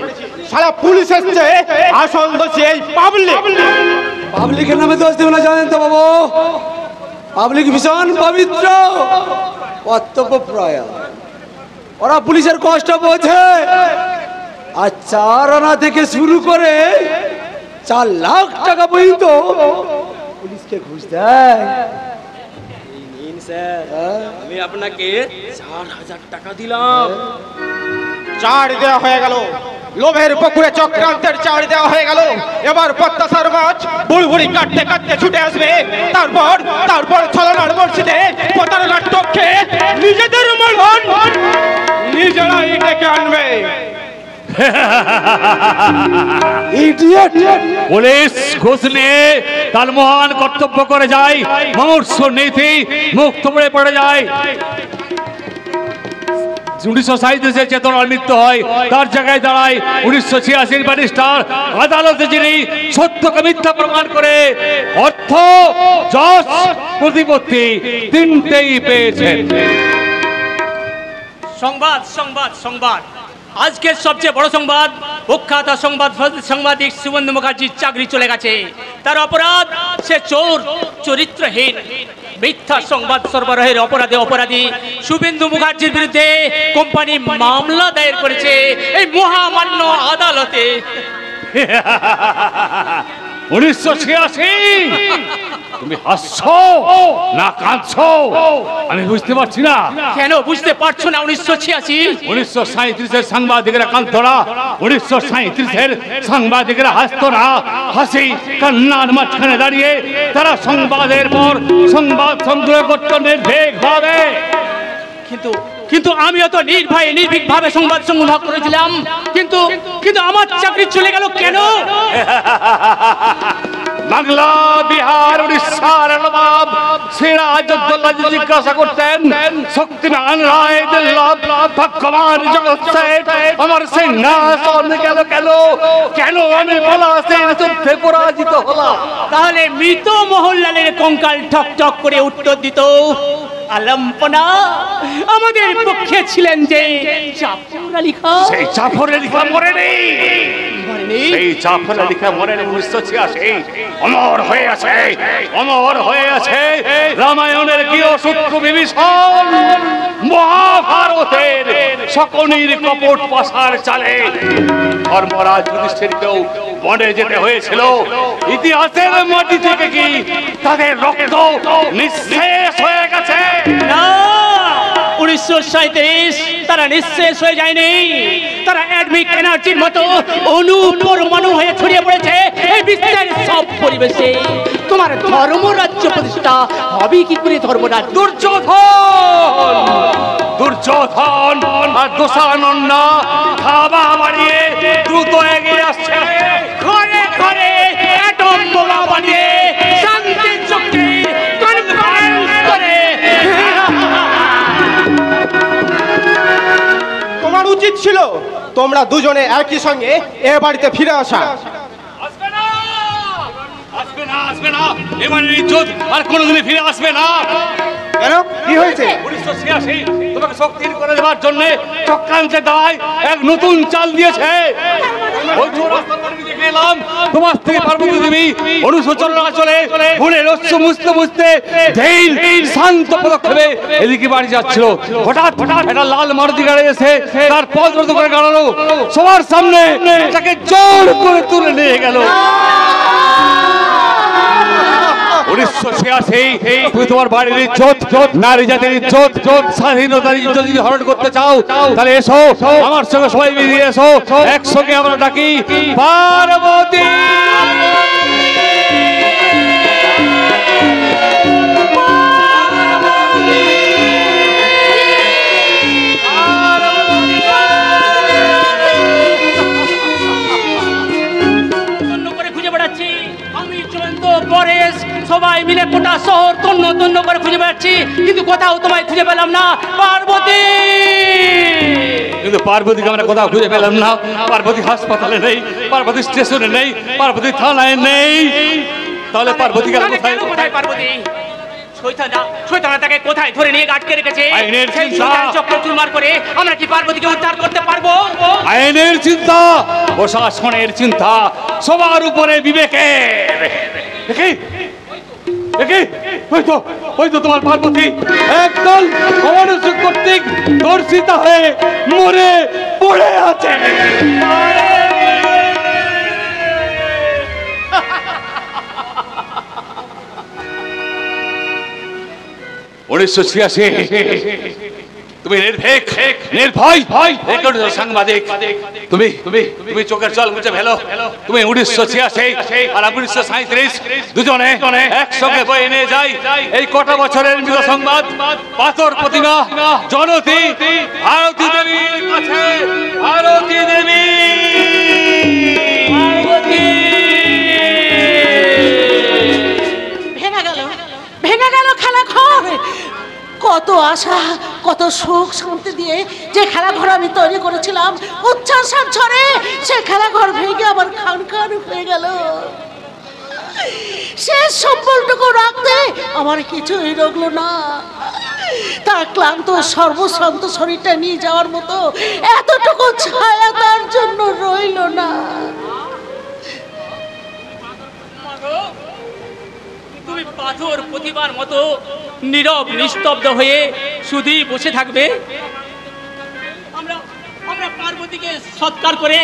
সারা পুলিশের চেয়ে আসল দোষী এই পাবলিক। পাবলিকের নামে দোষ দেবে না জানেন তো বাবু, পাবলিক ভীষণ পবিত্র কর্তব্যপ্রায়। ওরা পুলিশের কষ্ট বোঝে। আর 4 আনা থেকে শুরু করে 4 লাখ টাকা পর্যন্ত পুলিশকে ঘুষ দেয়। আমি আপনাকে 4000 টাকা দিলাম। চার দেওয়া হয়ে গেল, লোভের পুকুরে চক্রান্তের চার দেওয়া হয়ে গেল। এবার প্রত্যাশার মাছ বুড়বুড়ি কাটতে কাটতে ছুটে আসবে। তারপর ছলনার বর্ষিতে প্রতারণার টপকে নিজেদের মরণ নিজেরাই ডেকে আনবে। পুলিশ ঘুষ নিয়ে তার মহান কর্তব্য করে যায়, মূর্ষ নীতি মুক্ত পড়ে যায়। 1937 চেতনার মৃত্যু হয়, তার জায়গায় দাঁড়ায় 1986 ব্যারিস্টার। আদালতে যিনি সত্যকে মিথ্যা প্রমাণ করে অর্থ যশ প্রতিপত্তি তিনটেই পেয়েছেন। সংবাদ সংবাদ সংবাদ আজকের সবচেয়ে বড় সংবাদ, প্রখ্যাত সাংবাদিক শুভেন্দু মুখার্জির চাকরি চলে গেছে। তার অপরাধ, সে চোর, চরিত্রহীন, মিথ্যা সংবাদ সরবরাহের অপরাধী শুভেন্দু মুখার্জির বিরুদ্ধে কোম্পানি মামলা দায়ের করেছে এই মহামান্য আদালতে। 1986 তুমি হাসছো না কাঁদছো আমি বুঝতে পারছি না। কেন বুঝতে পারছো না? 1937-এর সাংবাদিকেরা কাঁদতো না, 1937-এর সাংবাদিকেরা হাসতো না। হাসি কান্নার মাঝখানে দাঁড়িয়ে তারা সংবাদের পর সংবাদ সংগ্রহ করতো নির্ভীক ভাবে। কিন্তু আমিও তো নির্ভয়ে নির্ভীক ভাবে সংবাদ সংগ্রহ করেছিলাম, কিন্তু আমার চাকরি চলে গেল কেন? বাংলা, বিহার, উড়িষ্যার নবাব সিরাজউদ্দৌলা জিজ্ঞাসা করতেন, শক্তিমান রায় দুর্লভ ভাগ্যবান জগৎ শেঠ আমার সিংহাসন গেল কেন, কেন আমি পলাশের যুদ্ধে পরাজিত হলাম? তাহলে মৃত মোহনলালের কঙ্কাল ঠক ঠক করে উত্তর দিত, আলম্পনা আমাদের পক্ষে ছিলেন যে জাফর আলী খান। সেই জাফর আলী খান মরেনি, সেই জাফর আলী খান মরেনি। 1986 অমর হয়ে আছে, অমর হয়ে আছে রামায়ণের গৃহসূত্র বিভীষণ, মহাভারতের শকুনির কপট পাশার চালে ধর্মরাজ যুধিষ্ঠিরকেও বনে যেতে হয়েছিল। ইতিহাসের মাটি থেকে কি তাদের রক্ত নিঃশেষ হয়ে গেছে? না, 1937 তারা নিঃশেষ হয়ে যায়নি, তারা অ্যাটমিক এনার্জির মতো অনুপরমাণু হয়ে ছড়িয়ে পড়েছে এই বিশ্বের সব পরিবেশে। তোমার ধর্মরাজ্য প্রতিষ্ঠা হবে কি করে? ধর্মরাজ্য দুর্যোধন আর দোষানন্দা খাওয়া বাড়িয়ে দ্রুত এগিয়ে আসছে, ঘরে ঘরে অ্যাটম বোমা বানিয়ে শান্তি চুক্তি কনফারেন্স করে। তোমার উচিত ছিল তোমরা দুজনে একই সঙ্গে এ বাড়িতে ফিরে আসা। আসবে না, এবার ইজ্জত আর কোনোদিনই ফিরে আসবে না। কেন, কি হয়েছে? 1986 তোমাকে শক্তির করে দেওয়ার জন্য চক্রান্তের দায় এক নতুন চাল দিয়েছে। ওই রাস্তার মোড়ে দেখে এলাম তোমার থেকে পার্বতী দেবী অনুশোচনা চলে ফুলের রস্য মুছতে মুছতে ধীর শান্ত পদক্ষেপে এদিকে বাড়ি যাচ্ছিল। হঠাৎ একটা লাল মারুতি গাড়ি এসে তার পথ রোধ করে দাঁড়ালো, সবার সামনে তাকে জোর করে তুলে নিয়ে গেল। 1986 তুমি তোমার বাড়ির ইজ্জত, নারী জাতির ইজ্জত, স্বাধীনতার ইজ্জত যদি হরণ করতে চাও তাহলে এসো আমার সঙ্গে, সবাই মিলিয়ে এসো, একসঙ্গে আমরা ডাকি পার্বতী। সবাই মিলে গোটা শহর তন্ন তন্ন করে খুঁজে বেড়াচ্ছি, কিন্তু কোথাও তোমায় খুঁজে পেলাম না পার্বতী। কিন্তু পার্বতীকে আমরা কোথাও খুঁজে পেলাম না। পার্বতী হাসপাতালে নেই, পার্বতী স্টেশনে নেই, পার্বতী থানায় নেই। তাহলে পার্বতী গেল কোথায়? কোথায় পার্বতী? শয়তান তাকে কোথায় ধরে নিয়ে আটকে রেখেছে? আইনের চিন্তা, চক্র চুরমার করে আমরা কি পার্বতীকে উদ্ধার করতে পারবো? আইনের চিন্তা, প্রশাসনের চিন্তা, সবার উপরে বিবেকের। ওই তো তোমার পার্বতী একদল অমানুষিক কর্তৃক ধর্ষিতা হয়ে মরে পড়ে আছে। 1986 তুমি নির্ভীক, নির্ভয় সাংবাদিক, তুমি চোখের জল মুছে ফেলো। তুমি 1986 আর 1937 দুজনে একসঙ্গে বয়ে নিয়ে যাই এই কটা বছরের মৃত সংবাদ পাথর প্রতিমা জনতী ভারতী দেবীর কাছে। ভারতী দেবী ভেঙে গেল খেলা ঘর। কত আশা, কত সুখ শান্তি দিয়ে যে খেলা ঘর আমি তৈরি করেছিলাম, উচ্ছ্বাসের ঝড়ে সে খেলা ঘর ভেঙে আবার খান খান হয়ে গেল। শেষ সম্বলটুকু রাখতে আমার কিছুই রইল না। তার ক্লান্ত সর্বশ্রান্ত শরীরটা নিয়ে যাওয়ার মতো এতটুকু ছায়া তার জন্য রইল না। তুমি পাথর প্রতিবার মতো নীরব নিস্তব্ধ হয়ে শুধুই বসে থাকবে? আমরা পার্বতীকে সৎকার করে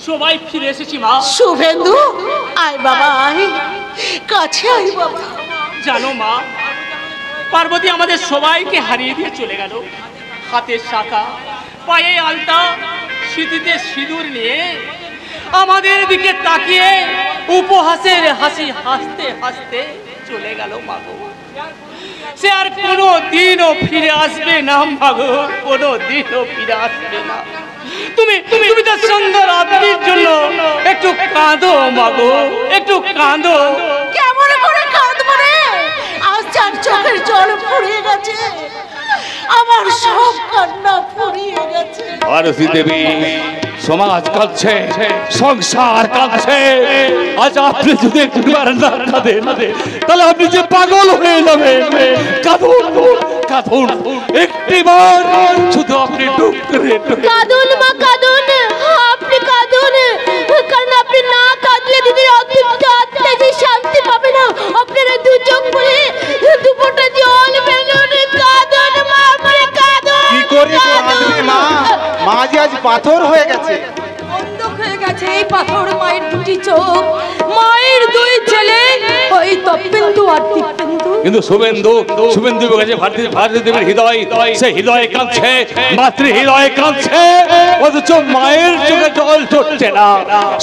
সবাই ফিরে এসেছি মা। শুভেন্দু, আয় বাবা আয়, কাছে আয় বাবা। জানো মা, পার্বতী আমাদের সবাইকে হারিয়ে দিয়ে চলে গেল। হাতের শাখা, পায়ে আলতা, সিঁথিতে সিঁদুর নিয়ে আমাদের দিকে তাকিয়ে উপহাসের হাসি হাসতে হাসতে চলে গেল মাগো। সে আর কোনো দিনও ফিরে আসবে না মাগো, কোনো দিনও ফিরে আসবে না। তুমি তুমি তো সুন্দর আদমির জন্য একটু কাঁদো মাগো, একটু কাঁদো। কেমন করে কাঁদবো রে? আজ চার চোখের জল ফুরিয়ে গেছে, আমার সব কান্না ফুরিয়ে গেছে। পার্বতী দেবী, সমাজ কাঁদছে, সংসার কাঁদছে। আজ আপনি যদি একবার না কাঁদেন তাহলে আপনি যে পাগল হয়ে যাবেন। কাঁদুন কাঁদুন, একটিবার শুধু আপনি ডুব করে কাঁদুন মা কাঁদুন, আপনি কাঁদুন, কারণ আপনি না কাঁদলে দিদির অতৃপ্ত আত্মা যে শান্তি পাবে না। আপনারা দু চোখ খুলে দুপোটা জল ফেলুন, কাঁদুন মা, আপনি কাঁদুন। কি করে কাঁদবে মা? মা যে আজ পাথর হয়ে গেছে। বন্ধক হয়ে গেছে এই পাথর মায়ের দুটি চোখ, মায়ের দুই ছেলে, ওই তপেন্দু আর দীপেন্দু। কিন্তু শুভেন্দু গেছে ভারতী দেবীর হৃদয়, সে হৃদয়ে কাঁদছে, মাতৃ হৃদয়ে কাঁদছে, অথচ মায়ের চোখে জল ঝরছে না।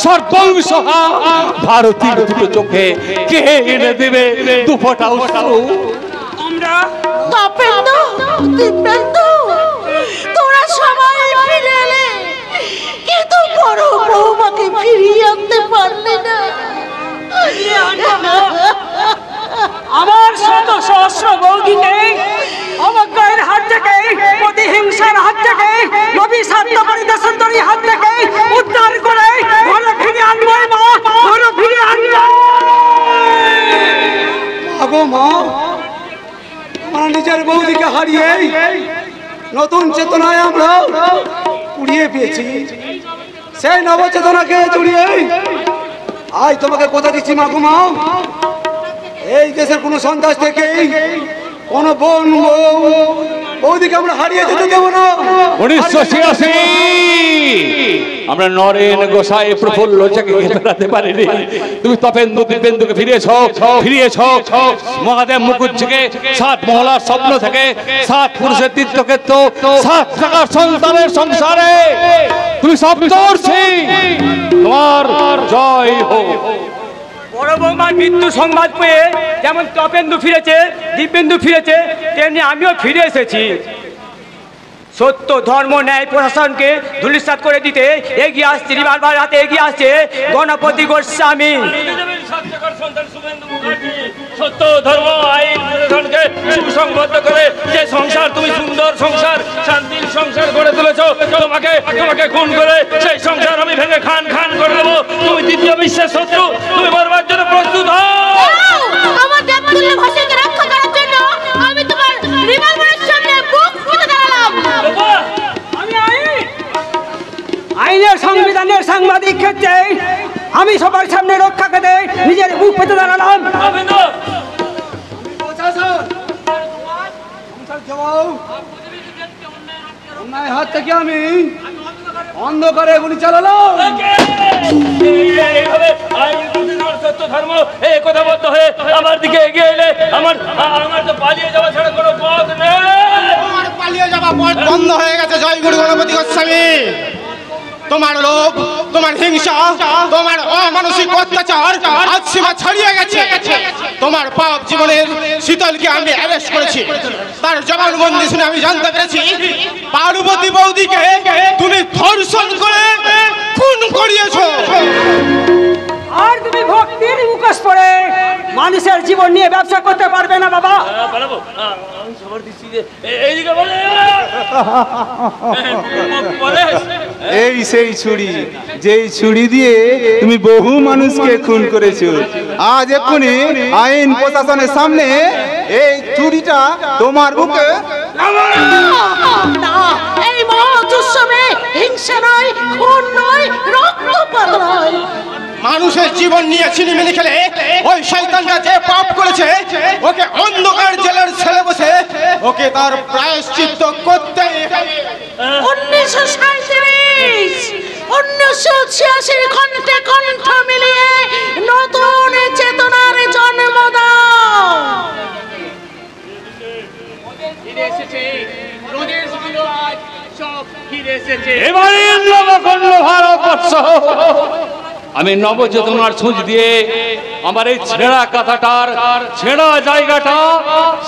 সর্বংসহা ভারতীর দুটো চোখে কে এনে দেবে দুফোঁটা অশ্রু? আমরা তপেন্দু, দীপেন্দু, তোরা সবাই ফিরে এলে, কিন্তু বড় বৌমাকে ফিরিয়ে আনতে পারলে না। আমার শত সহস্র বৌদিকে অবজ্ঞার হাত থেকে, প্রতিহিংসার হাত থেকে, নবী সাত্যকারী দেশান্তরী হাত থেকে উদ্ধার করে ঘরে ফিরে আনবো মা, ঘরে ফিরে আনবো। আগো মা, আমরা নিজের বৌদিকে হারিয়ে নতুন চেতনায় আমরা কুড়িয়ে পেয়েছি। সেই নবচেতনাকে জুড়িয়ে আজ তোমাকে কথা দিচ্ছি মাগো মা, এই দেশের কোনো সন্ত্রাস থেকে কোনো বোন বৌদিকে আমরা হারিয়ে যেতে দেবো না। 1986 আমরা নরেন গোসাই প্রফুল্ল চাকে ফেরাতে পারিনি। তুমি তপেন্দু দীপেন্দুকে ফিরিয়েছ মহাদেব মুকুজ্জকে 7 মহলার স্বপ্ন থেকে, 7 পুরুষের তীর্থক্ষেত্র, 7 টাকার সন্তানের সংসারে তুমি সপ্তর্ষি। তোমার জয় হোক। বড় বৌমার মৃত্যু সংবাদ পেয়ে যেমন তপেন্দু ফিরেছে, দীপেন্দু ফিরেছে, তেমনি আমিও ফিরে এসেছি। সত্য ধর্ম ন্যায় প্রশাসনকে ধূলিসাৎ করে দিতে এগিয়ে আসছে, বারবার হাতে এগিয়ে আসছে গণপতি গোস্বামী। সত্য ধর্ম আইন প্রশাসনকে সুসংবদ্ধ করে যে সংসার, তুমি সুন্দর সংসার, শান্তির সংসার গড়ে তুলেছ, তোমাকে খুন করে সেই সংসার আমি ভেঙে খান খান করে দেবো। তুমি দ্বিতীয় বিশ্বের শত্রু, তুমি মরবার জন্য প্রস্তুত হও। আমার দেবতুল্য ভাষাকে রক্ষা করার জন্য আমি তোমার রিভলভারের সামনে বুক পেতে দাঁড়ালাম। আইনের সংবিধানের সাংবাদিক ক্ষেত্রে আমি সবার সামনে রক্ষা পেতে নিজের বুক পেতে দাঁড়ালাম। হাত থেকে আমি অন্ধকারে গুলি চালালাম। এইভাবে আইন সত্য ধর্ম একতাবদ্ধ হয়ে আমার দিকে এগিয়ে এলে আমার তো পালিয়ে যাওয়া ছাড়া কোনো পথ নেই। পালিয়ে যাওয়া পথ বন্ধ হয়ে গেছে। জয় গুরু গণপতি গোস্বামী। তোমার লোভ, তোমার হিংসা, তোমার অমানসিক অত্যাচার আজ সীমা ছাড়িয়ে গেছে। তোমার পাপ জীবনের শীতলকে আমি অ্যারেস্ট করেছি। তার জবানবন্দি শুনে আমি জানতে পেরেছি পার্বতী বৌদিকে তুমি ধর্ষণ করে খুন করিয়েছো। আর তুমি ভক্তির মুখোশ পরে মানুষের জীবন নিয়ে ব্যবসা করতে পারবে না বাবা। আমি সবার দৃষ্টিতে এইদিকে বলে এই সেই ছুরি, যেই ছুরি দিয়ে তুমি বহু মানুষকে খুন করেছো। আজ এক্ষুনি আইন প্রশাসনের সামনে এই ছুরিটা তোমার বুকে। এই মহৎ উৎসবে হিংসা নয়, খুন নয়, রক্তপাত নয়। মানুষের জীবন নিয়ে ছিনিমিনি খেলে ওই শয়তানটা যে পাপ করেছে, ওকে অন্ধকার জেলের ছেলে বসে ওকে তার প্রায়শ্চিত্ত করতে। 1937 1986 কণ্ঠে কণ্ঠ মিলিয়ে নতুন এবারে নবকণ্ড ভারতবর্ষ আমি নবচেতনার ছুঁচ দিয়ে আমার এই ছেঁড়া কাঁথাটার ছেঁড়া জায়গাটা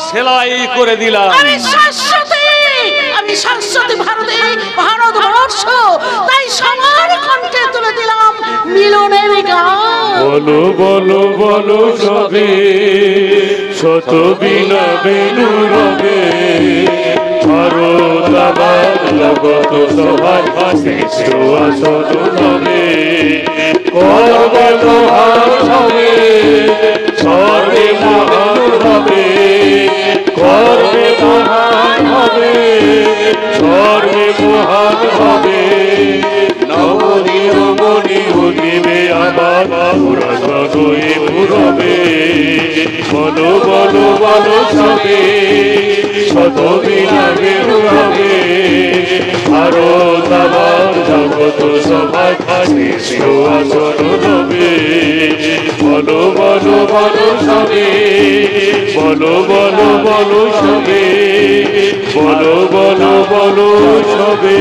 সেলাই করে দিলাম। আমি শাশ্বত ভারতবর্ষ, তাই সবার কণ্ঠে তুলে দিলাম মিলনের গান। বলো বলো বলো সবে শত বিনা বেনু রবে, ভারত আবার জগত সভায় শ্রেষ্ঠ আসন হবে। করবে মহান হবে, সর্বে মহান হবে, করবে মহান হবে, সর্বে মহান হবে। নবনীরমণি উঠিবে আবার পুরাতনই পুরবে। বলো বলো বলো সবে শত বিনা বেনু রবে, ভারত আবার জগত সভায় শ্রেষ্ঠ আসন হবে। বলো বলো বলো সবে, বলো বলো বলো সবে, বলো বলো বলো সবে।